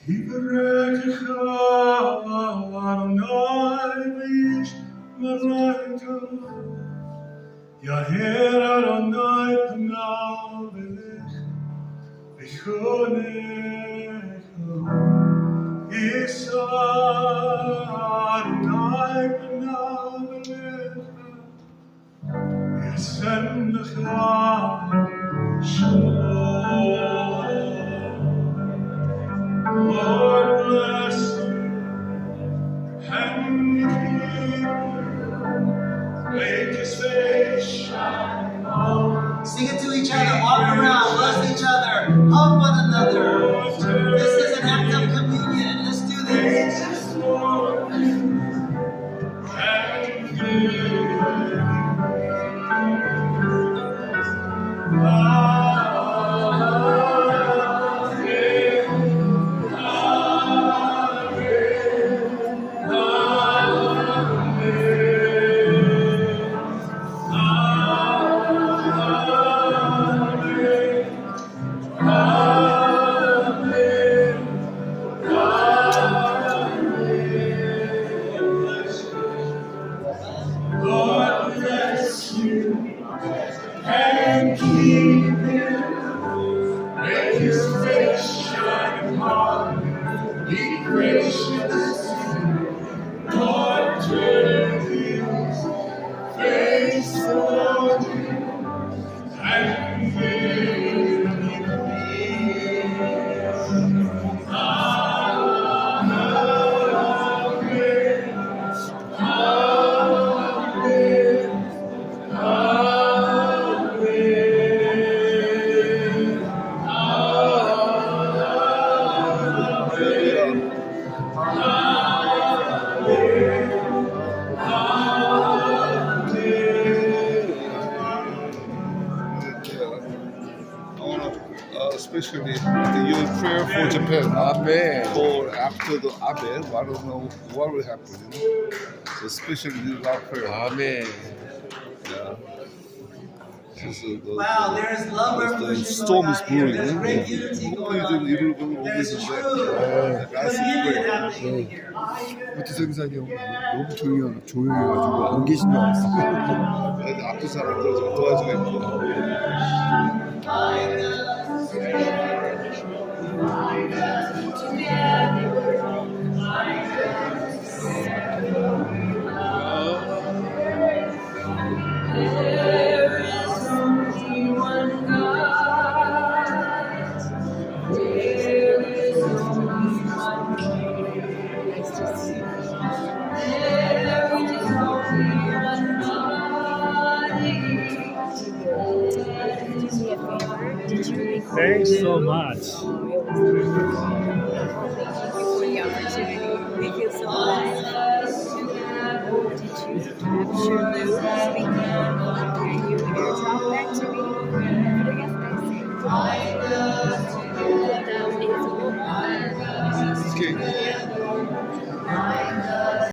יברכך אדוני ואיש מלאכתו, יאר אדוני פניו אליך ויחונך, יישא אדוני פניו אליך וישם לך שלום. Lord bless you and keep you, make his face shine on. Sing it to each other, walk around, bless each other, hug one another. This is an act of communion. Let's do this. Especially your prayer for Japan. Amen. For after the Amen, I don't know what will happen. So especially our prayer. Amen. Yeah. Wow, there's love The revolution storm going is on here. brewing. There's great unity going on Hopefully here. will There's be true That's communion great. happening in here. 호트 생산이 너무 조용해가지고 안 계신 줄 알았어. 아픈 사람들 좀 도와주겠고. There is only one God. There is only one King. There is only one body. Thanks so much. Thank you for the opportunity. We feel so blessed. Did you capture Lou speaking? Can you airdrop that to me? What do you guys say? That is Okay. all.